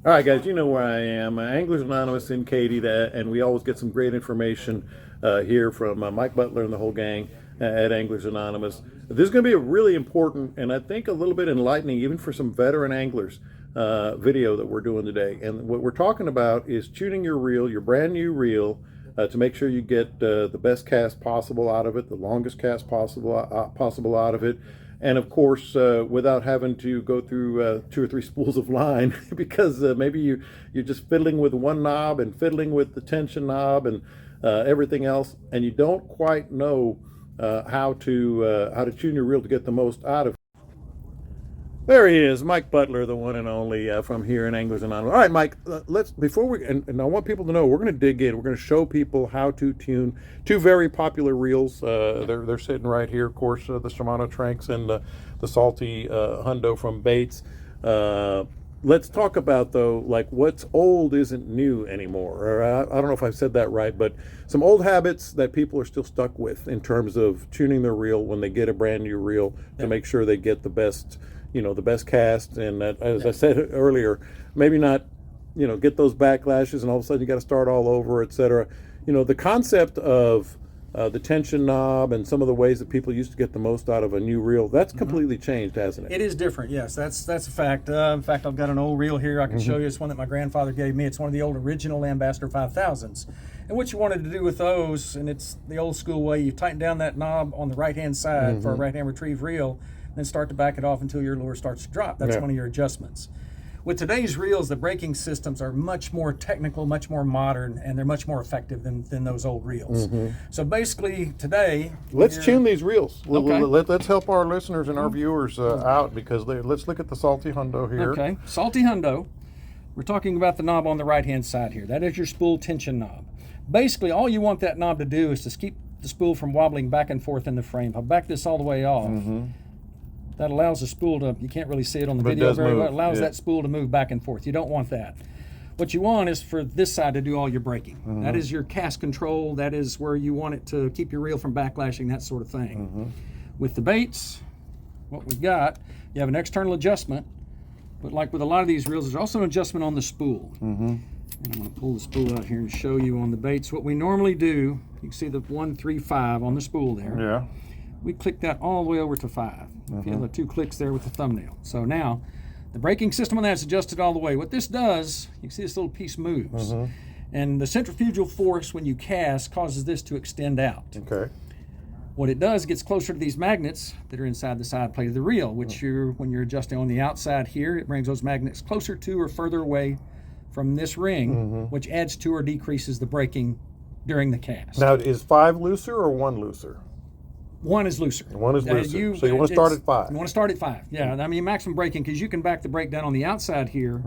All right, guys, you know where I am. Anglers Anonymous in Katy, and we always get some great information here from Mike Butler and the whole gang at Anglers Anonymous. This is going to be a really important and I think a little bit enlightening, even for some veteran anglers, video that we're doing today. And what we're talking about is tuning your reel, your brand new reel, to make sure you get the best cast possible out of it, the longest cast possible out of it, and of course, without having to go through 2 or 3 spools of line, because maybe you're just fiddling with one knob and fiddling with the tension knob and everything else, and you don't quite know how to tune your reel to get the most out of it. There he is, Mike Butler, the one and only from here in Anglers Anonymous. All right, Mike, let's before we and I want people to know we're going to dig in. We're going to show people how to tune 2 very popular reels. They're sitting right here, of course, the Shimano Tranx and the Salty Hundo from Bates. Let's talk about though, like what's old isn't new anymore. Or I don't know if I've said that right, but some old habits that people are still stuck with in terms of tuning their reel when they get a brand new reel to make sure they get the best. The best cast, and that, as I said earlier, maybe not, get those backlashes, and all of a sudden you got to start all over, etc. The concept of the tension knob and some of the ways that people used to get the most out of a new reel, that's completely changed, hasn't it? It is different, yes. That's a fact. In fact, I've got an old reel here I can show you. It's one that my grandfather gave me. It's one of the old original Ambassador 5000s. And what you wanted to do with those, and it's the old school way, you tighten down that knob on the right-hand side for a right-hand retrieve reel, then start to back it off until your lure starts to drop. That's one of your adjustments. With today's reels, the braking systems are much more technical, much more modern, and they're much more effective than those old reels. So basically today... Let's tune these reels. Okay. Let's help our listeners and our viewers out, because let's look at the Salty Hundo here. Okay, Salty Hundo. We're talking about the knob on the right-hand side here. That is your spool tension knob. Basically, all you want that knob to do is to keep the spool from wobbling back and forth in the frame. I'll back this all the way off. That allows the spool to, you can't really see it on the video very well, it allows that spool to move back and forth. You don't want that. What you want is for this side to do all your braking. That is your cast control. That is where you want it to keep your reel from backlashing, that sort of thing. With the Bates, what we got, you have an external adjustment, but like with a lot of these reels, there's also an adjustment on the spool. And I'm going to pull the spool out here and show you on the Bates. What we normally do, you can see the 135 on the spool there. Yeah. We click that all the way over to 5. Feel the 2 clicks there with the thumbnail. So now, the braking system on that's adjusted all the way. What this does, you can see this little piece moves. And the centrifugal force when you cast causes this to extend out. Okay. What it does, it gets closer to these magnets that are inside the side plate of the reel, which when you're adjusting on the outside here, it brings those magnets closer to or further away from this ring, which adds to or decreases the braking during the cast. Now, is 5 looser or 1 looser? 1 is looser. 1 is looser. So you want to start at 5. You want to start at 5. Yeah, I mean maximum braking, because you can back the brake down on the outside here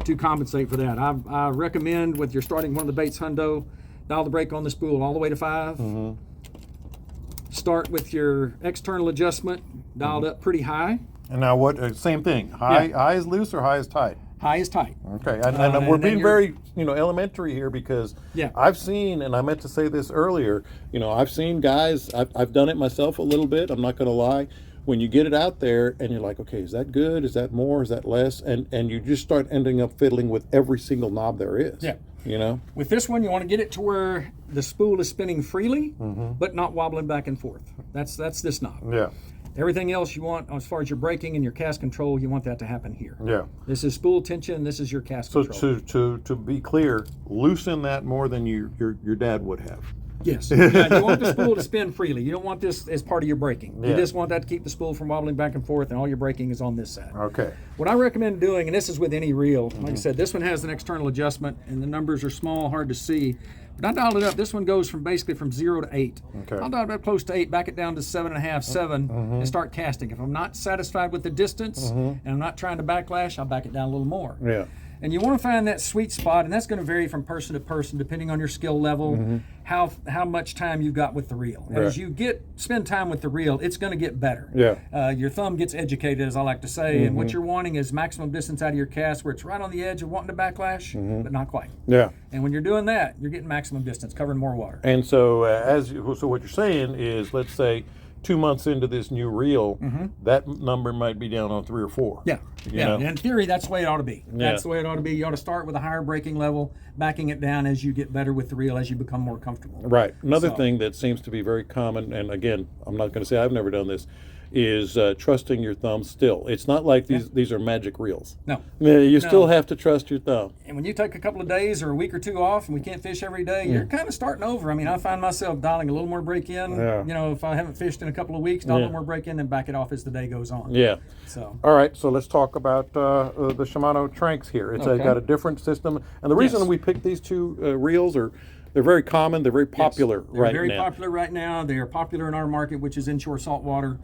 to compensate for that. I recommend with you're starting one of the Bates Hundo, dial the brake on the spool all the way to 5. Start with your external adjustment dialed up pretty high. And now what? Same thing. High is loose or high is tight? High is tight. Okay, and we're being very, elementary here, because Yeah. I've seen, and I meant to say this earlier, I've seen guys, I've done it myself a little bit, I'm not going to lie, when you get it out there and you're like, okay, is that good? Is that more? Is that less? And you just start ending up fiddling with every single knob there is. Yeah. With this one, you want to get it to where the spool is spinning freely, but not wobbling back and forth. That's this knob. Yeah. Everything else you want, as far as your braking and your cast control, you want that to happen here. Yeah. This is spool tension. This is your cast So control. to be clear, loosen that more than your dad would have. Yes. Yeah, you want the spool to spin freely. You don't want this as part of your braking. You just want that to keep the spool from wobbling back and forth, and all your braking is on this side. Okay. What I recommend doing, and this is with any reel, like I said, this one has an external adjustment, and the numbers are small, hard to see. But I dialed it up. This one goes from basically from 0 to 8. Okay. I'll dial it up close to 8, back it down to 7.5, 7, and start casting. If I'm not satisfied with the distance and I'm not trying to backlash, I'll back it down a little more. Yeah. And you want to find that sweet spot, and that's going to vary from person to person depending on your skill level, how much time you've got with the reel. And as you spend time with the reel, it's going to get better. Yeah. Your thumb gets educated, as I like to say, and what you're wanting is maximum distance out of your cast where it's right on the edge of wanting to backlash, but not quite. Yeah. And when you're doing that, you're getting maximum distance, covering more water. And so so what you're saying is, let's say 2 months into this new reel, that number might be down on 3 or 4. Yeah, you yeah. know? In theory, that's the way it ought to be. Yeah. That's the way it ought to be. You ought to start with a higher braking level, backing it down as you get better with the reel, as you become more comfortable. Right. Another So- thing that seems to be very common, and again, I'm not going to say I've never done this, is trusting your thumb still. It's not like these are magic reels. No. You still have to trust your thumb. And when you take a couple of days or a week or two off and we can't fish every day, you're kind of starting over. I mean, I find myself dialing a little more break in. Yeah. You know, if I haven't fished in a couple of weeks, dial a little more break in and back it off as the day goes on. Yeah. So. All right, so let's talk about the Shimano Tranx here. It's Okay. got a different system, and the reason Yes. we picked these two reels are they're very common, they're very popular They're right very now. popular right now. They are popular in our market, which is inshore saltwater.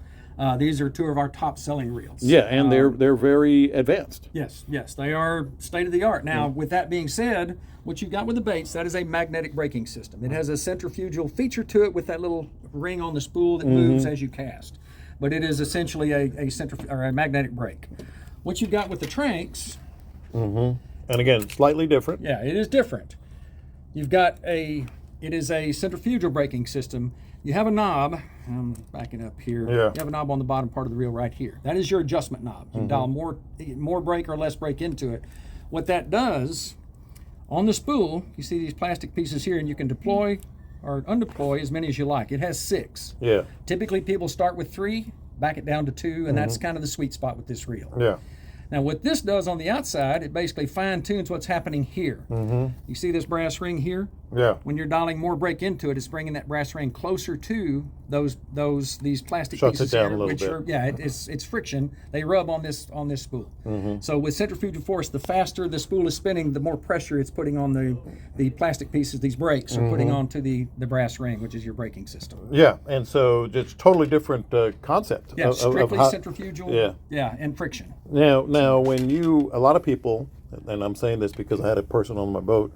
These are two of our top selling reels. Yeah, and they're very advanced. Yes, they are state of the art. Now, with that being said, what you've got with the baits, that is a magnetic braking system. It has a centrifugal feature to it with that little ring on the spool that moves as you cast. But it is essentially a magnetic brake. What you've got with the Tranx, And again, slightly different. yeah, it is different. You've got it is a centrifugal braking system. You have a knob, I'm backing up here. Yeah. You have a knob on the bottom part of the reel right here. That is your adjustment knob. You can dial more brake or less brake into it. What that does, on the spool, you see these plastic pieces here, and you can deploy or undeploy as many as you like. It has 6. Yeah. Typically, people start with 3, back it down to 2, and that's kind of the sweet spot with this reel. Yeah. Now, what this does on the outside, it basically fine-tunes what's happening here. You see this brass ring here? Yeah. When you're dialing more brake into it, it's bringing that brass ring closer to these plastic Shuts pieces it down here, a little which bit. are it's friction. They rub on this spool. So with centrifugal force, the faster the spool is spinning, the more pressure it's putting on the plastic pieces. These brakes are putting onto the brass ring, which is your braking system. Yeah, and so it's totally different concept. Yeah, of strictly how- centrifugal. Yeah. And friction. Now, when a lot of people, and I'm saying this because I had a person on my boat,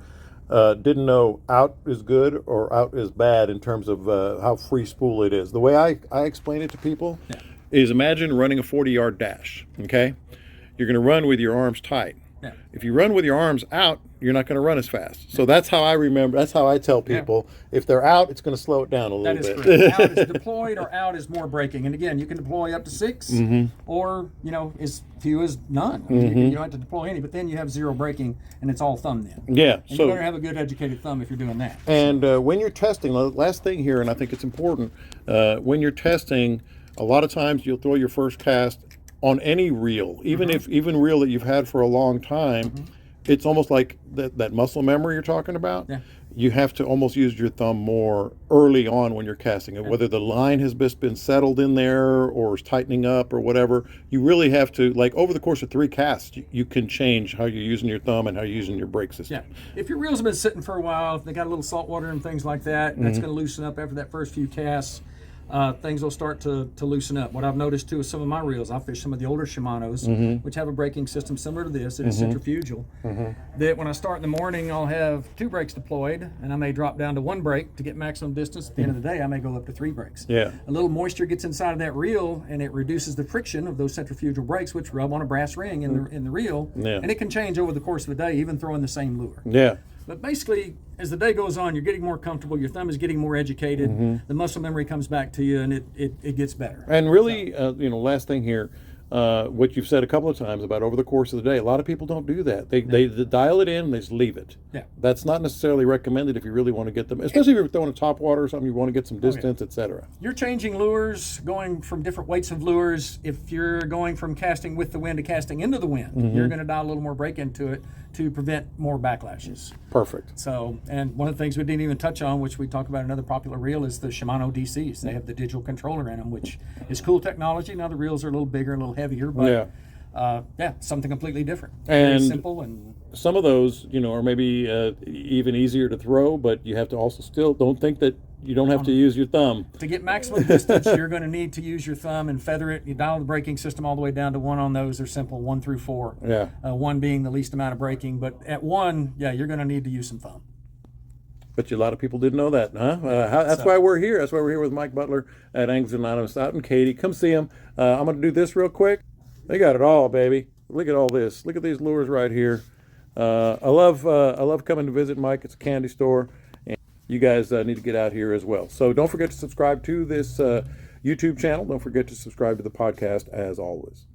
didn't know out is good or out is bad in terms of how free spool it is. The way I explain it to people is imagine running a 40-yard dash, okay? You're going to run with your arms tight. Yeah. If you run with your arms out, you're not going to run as fast. So that's how I tell people, if they're out, it's going to slow it down a little That is bit. correct. Out is deployed or out is more braking. And again, you can deploy up to 6 or, as few as none. I mean, you don't have to deploy any, but then you have 0 braking and it's all thumb then. Yeah. And you better have a good educated thumb if you're doing that. And when you're testing, the last thing here, and I think it's important, when you're testing, a lot of times you'll throw your first cast on any reel, even reel that you've had for a long time. It's almost like that muscle memory you're talking about. Yeah. You have to almost use your thumb more early on when you're casting it, whether the line has just been settled in there or is tightening up or whatever. You really have to, like over the course of 3 casts, you can change how you're using your thumb and how you're using your brake system. Yeah. If your reels have been sitting for a while, if they got a little salt water and things like that, that's going to loosen up after that first few casts. Things will start to loosen up. What I've noticed too is some of my reels, I fish some of the older Shimanos, which have a braking system similar to this. It is centrifugal. That when I start in the morning, I'll have 2 brakes deployed, and I may drop down to 1 brake to get maximum distance. At the end of the day, I may go up to 3 brakes. Yeah. A little moisture gets inside of that reel, and it reduces the friction of those centrifugal brakes, which rub on a brass ring in the reel, and it can change over the course of the day, even throwing the same lure. Yeah. But basically, as the day goes on, you're getting more comfortable, your thumb is getting more educated, the muscle memory comes back to you, and it gets better. And really, last thing here, what you've said a couple of times about over the course of the day, a lot of people don't do that. They dial it in and they just leave it. Yeah. That's not necessarily recommended if you really want to get them, especially if you're throwing a top water or something, you want to get some distance, etc. You're changing lures, going from different weights of lures. If you're going from casting with the wind to casting into the wind, you're going to dial a little more brake into it to prevent more backlashes. Perfect. So, and one of the things we didn't even touch on, which we talk about another popular reel, is the Shimano DCs. They have the digital controller in them, which is cool technology. Now the reels are a little bigger, a little heavier, but something completely different. Very And simple and some of those, are maybe even easier to throw, but you have to also still don't think that you don't have to use your thumb. to get maximum distance, you're going to need to use your thumb and feather it. You dial the braking system all the way down to 1 on those. They're simple, 1 through 4. Yeah. 1 being the least amount of braking, but at 1, you're going to need to use some thumb. But a lot of people didn't know that, huh? That's why we're here. That's why we're here with Mike Butler at Anglers Anonymous out in Katy. Come see him. I'm going to do this real quick. They got it all, baby. Look at all this. Look at these lures right here. I love coming to visit Mike. It's a candy store. And you guys need to get out here as well. So don't forget to subscribe to this YouTube channel. Don't forget to subscribe to the podcast as always.